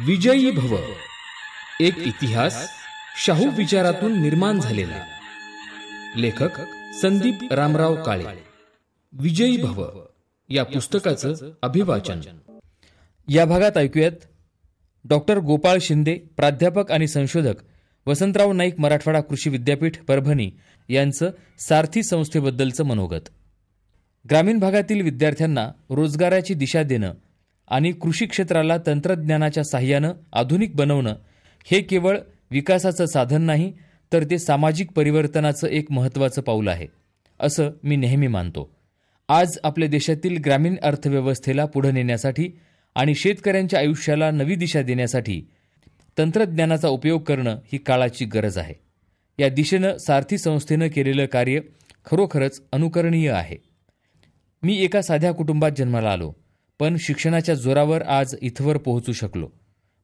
विजयी भव, एक इतिहास शाहू विचारातून निर्माण झालेला. लेखक संदीप रामराव काळे. विजयी भव या पुस्तकाचं अभिवाचन. या भागात ऐकूयात डॉक्टर गोपाळ शिंदे, प्राध्यापक आणि संशोधक, वसंतराव नाईक मराठवाडा कृषी विद्यापीठ, परभणी यांचं सारथी संस्थेबद्दलचं मनोगत. ग्रामीण भागातील विद्यार्थ्यांना रोजगाराची दिशा देणं आणि कृषी क्षेत्राला तंत्रज्ञानाच्या साहाय्यानं आधुनिक बनवणं हे केवळ विकासाचं साधन नाही, तर ते सामाजिक परिवर्तनाचं एक महत्त्वाचं पाऊल आहे, असं मी नेहमी मानतो. आज आपल्या देशातील ग्रामीण अर्थव्यवस्थेला पुढे नेण्यासाठी आणि शेतकऱ्यांच्या आयुष्याला नवी दिशा देण्यासाठी तंत्रज्ञानाचा उपयोग करणं ही काळाची गरज आहे. या दिशेनं सारथी संस्थेनं केलेलं कार्य खरोखरच अनुकरणीय आहे. मी एका साध्या कुटुंबात जन्माला आलो, पण शिक्षणाच्या जोरावर आज इथवर पोहोचू शकलो.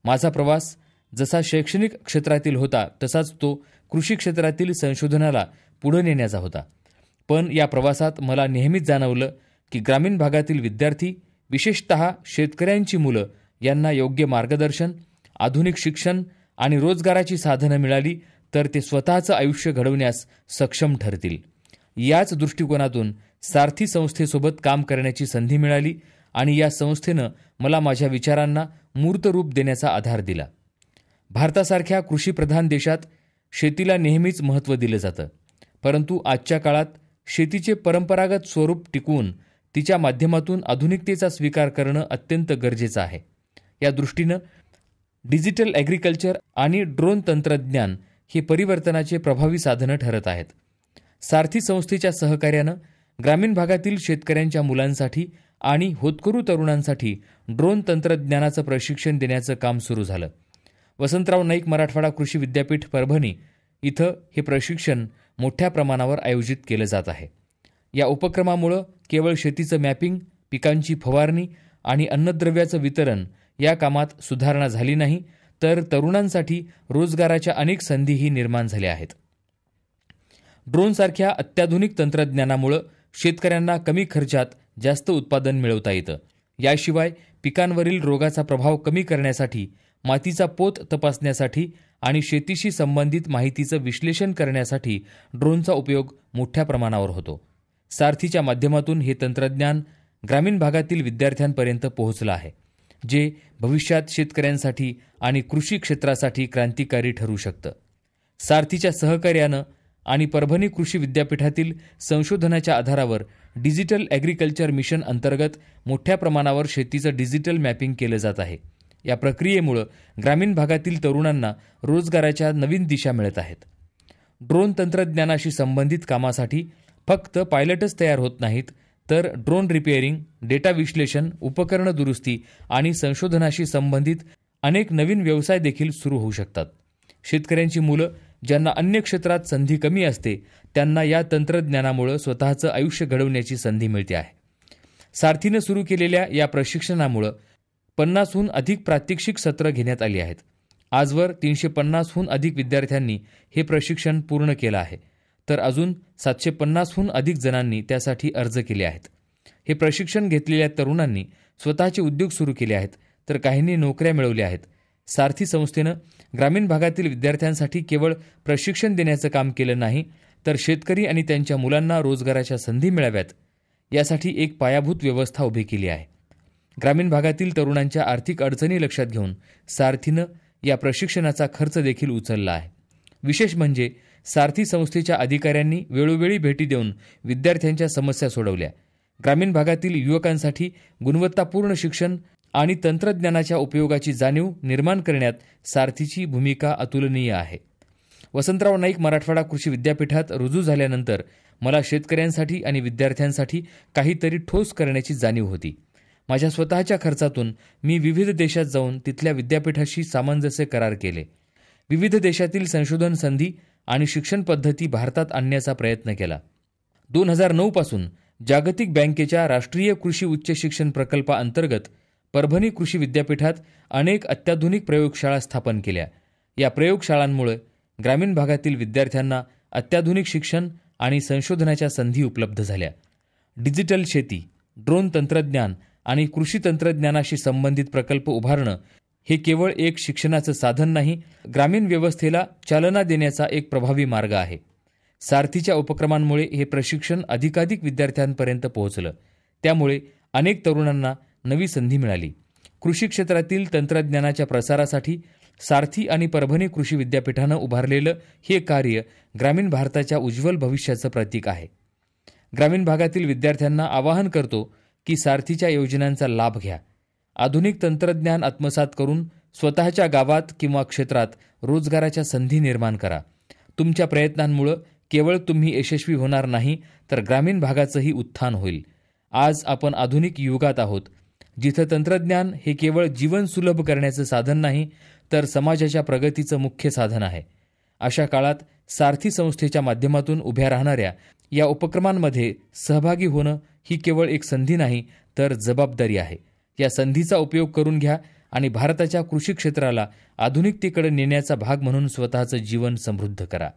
माझा प्रवास जसा शैक्षणिक क्षेत्रातील होता तसाच तो कृषी क्षेत्रातील संशोधनाला पुढे नेण्याचा होता. पण या प्रवासात मला नेहमीच जाणवलं की ग्रामीण भागातील विद्यार्थी, विशेषतः शेतकऱ्यांची मुलं यांना योग्य मार्गदर्शन, आधुनिक शिक्षण आणि रोजगाराची साधनं मिळाली तर ते स्वतःचं आयुष्य घडवण्यास सक्षम ठरतील. याच दृष्टिकोनातून सारथी संस्थेसोबत काम करण्याची संधी मिळाली आणि या संस्थेनं मला माझ्या विचारांना मूर्त रूप देण्याचा आधार दिला. भारतासारख्या कृषीप्रधान देशात शेतीला नेहमीच महत्त्व दिलं जातं, परंतु आजच्या काळात शेतीचे परंपरागत स्वरूप टिकवून तिच्या माध्यमातून आधुनिकतेचा स्वीकार करणं अत्यंत गरजेचं आहे. या दृष्टीनं डिजिटल ॲग्रिकल्चर आणि ड्रोन तंत्रज्ञान हे परिवर्तनाचे प्रभावी साधनं ठरत आहेत. सारथी संस्थेच्या सहकार्यानं ग्रामीण भागातील शेतकऱ्यांच्या मुलांसाठी आणि होतकरू तरुणांसाठी ड्रोन तंत्रज्ञानाचं प्रशिक्षण देण्याचं काम सुरू झालं. वसंतराव नाईक मराठवाडा कृषी विद्यापीठ, परभणी इथं हे प्रशिक्षण मोठ्या प्रमाणावर आयोजित केलं जात आहे. या उपक्रमामुळं केवळ शेतीचं मॅपिंग, पिकांची फवारणी आणि अन्नद्रव्याचं वितरण या कामात सुधारणा झाली नाही, तर तरुणांसाठी रोजगाराच्या अनेक संधीही निर्माण झाल्या आहेत. ड्रोनसारख्या अत्याधुनिक तंत्रज्ञानामुळं शेतकऱ्यांना कमी खर्चात जास्त उत्पादन मिळवता येतं. याशिवाय पिकांवरील रोगाचा प्रभाव कमी करण्यासाठी, मातीचा पोत तपासण्यासाठी आणि शेतीशी संबंधित माहितीचं विश्लेषण करण्यासाठी ड्रोनचा उपयोग मोठ्या प्रमाणावर होतो. सारथीच्या माध्यमातून हे तंत्रज्ञान ग्रामीण भागातील विद्यार्थ्यांपर्यंत पोहोचलं आहे, जे भविष्यात शेतकऱ्यांसाठी आणि कृषी क्षेत्रासाठी क्रांतिकारी ठरू शकतं. सारथीच्या सहकार्यानं आणि परभणी कृषी विद्यापीठातील संशोधनाच्या आधारावर डिजिटल ॲग्रिकल्चर मिशन अंतर्गत मोठ्या प्रमाणावर शेतीचं डिजिटल मॅपिंग केलं जात आहे. या प्रक्रियेमुळं ग्रामीण भागातील तरुणांना रोजगाराच्या नवीन दिशा मिळत आहेत. ड्रोन तंत्रज्ञानाशी संबंधित कामासाठी फक्त पायलटच तयार होत नाहीत, तर ड्रोन रिपेअरिंग, डेटा विश्लेषण, उपकरण दुरुस्ती आणि संशोधनाशी संबंधित अनेक नवीन व्यवसाय देखील सुरू होऊ शकतात. शेतकऱ्यांची मुलं, ज्यांना अन्य क्षेत्रात संधी कमी असते, त्यांना या तंत्रज्ञानामुळं स्वतःचं आयुष्य घडवण्याची संधी मिळते आहे. सारथीनं सुरू केलेल्या या प्रशिक्षणामुळं 50हून अधिक प्रात्यक्षिक सत्र घेण्यात आली आहेत. आजवर 350हून अधिक विद्यार्थ्यांनी हे प्रशिक्षण पूर्ण केलं आहे, तर अजून 750हून अधिक जणांनी त्यासाठी अर्ज केले आहेत. हे प्रशिक्षण घेतलेल्या तरुणांनी स्वतःचे उद्योग सुरू केले आहेत, तर काहींनी नोकऱ्या मिळवल्या आहेत. सारथी संस्थेनं ग्रामीण भागातील विद्यार्थ्यांसाठी केवळ प्रशिक्षण देण्याचं काम केलं नाही, तर शेतकरी आणि त्यांच्या मुलांना रोजगाराच्या संधी मिळाव्यात यासाठी एक पायाभूत व्यवस्था उभी केली आहे. ग्रामीण भागातील तरुणांच्या आर्थिक अडचणी लक्षात घेऊन सारथीनं या प्रशिक्षणाचा खर्च देखील उचलला आहे. विशेष म्हणजे सारथी संस्थेच्या अधिकाऱ्यांनी वेळोवेळी भेटी देऊन विद्यार्थ्यांच्या समस्या सोडवल्या. ग्रामीण भागातील युवकांसाठी गुणवत्तापूर्ण शिक्षण आणि तंत्रज्ञानाच्या उपयोगाची जाणीव निर्माण करण्यात सारथीची भूमिका अतुलनीय आहे. वसंतराव नाईक मराठवाडा कृषी विद्यापीठात रुजू झाल्यानंतर मला शेतकऱ्यांसाठी आणि विद्यार्थ्यांसाठी काहीतरी ठोस करण्याची जाणीव होती. माझ्या स्वतःच्या खर्चातून मी विविध देशात जाऊन तिथल्या विद्यापीठाशी सामंजस्य करार केले. विविध देशातील संशोधन संधी आणि शिक्षण पद्धती भारतात आणण्याचा प्रयत्न केला. 2009 पासून जागतिक बँकेच्या राष्ट्रीय कृषी उच्च शिक्षण प्रकल्पाअंतर्गत परभणी कृषी विद्यापीठात अनेक अत्याधुनिक प्रयोगशाळा स्थापन केल्या. या प्रयोगशाळांमुळे ग्रामीण भागातील विद्यार्थ्यांना अत्याधुनिक शिक्षण आणि संशोधनाच्या संधी उपलब्ध झाल्या. डिजिटल शेती, ड्रोन तंत्रज्ञान आणि कृषी तंत्रज्ञानाशी संबंधित प्रकल्प उभारणं हे केवळ एक शिक्षणाचं साधन नाही, ग्रामीण व्यवस्थेला चालना देण्याचा एक प्रभावी मार्ग आहे. सारथीच्या उपक्रमांमुळे हे प्रशिक्षण अधिकाधिक विद्यार्थ्यांपर्यंत पोहोचलं. त्यामुळे अनेक तरुणांना नवी संधी मिळाली. कृषी क्षेत्रातील तंत्रज्ञानाच्या प्रसारासाठी सारथी आणि परभणी कृषी विद्यापीठानं उभारलेलं हे कार्य ग्रामीण भारताच्या उज्ज्वल भविष्याचं प्रतीक आहे. ग्रामीण भागातील विद्यार्थ्यांना आवाहन करतो की सारथीच्या योजनांचा लाभ घ्या. आधुनिक तंत्रज्ञान आत्मसात करून स्वतःच्या गावात किंवा क्षेत्रात रोजगाराच्या संधी निर्माण करा. तुमच्या प्रयत्नांमुळे केवळ तुम्ही यशस्वी होणार नाही, तर ग्रामीण भागाचंही उत्थान होईल. आज आपण आधुनिक युगात आहोत, जिथं तंत्रज्ञान हे केवळ जीवन सुलभ करण्याचं साधन नाही, तर समाजाच्या प्रगतीचं मुख्य साधन आहे. अशा काळात सारथी संस्थेच्या माध्यमातून उभ्या राहणाऱ्या या उपक्रमांमध्ये सहभागी होणं ही केवळ एक संधी नाही, तर जबाबदारी आहे. या संधीचा उपयोग करून घ्या आणि भारताच्या कृषी क्षेत्राला आधुनिकतेकडे नेण्याचा भाग म्हणून स्वतःचं जीवन समृद्ध करा.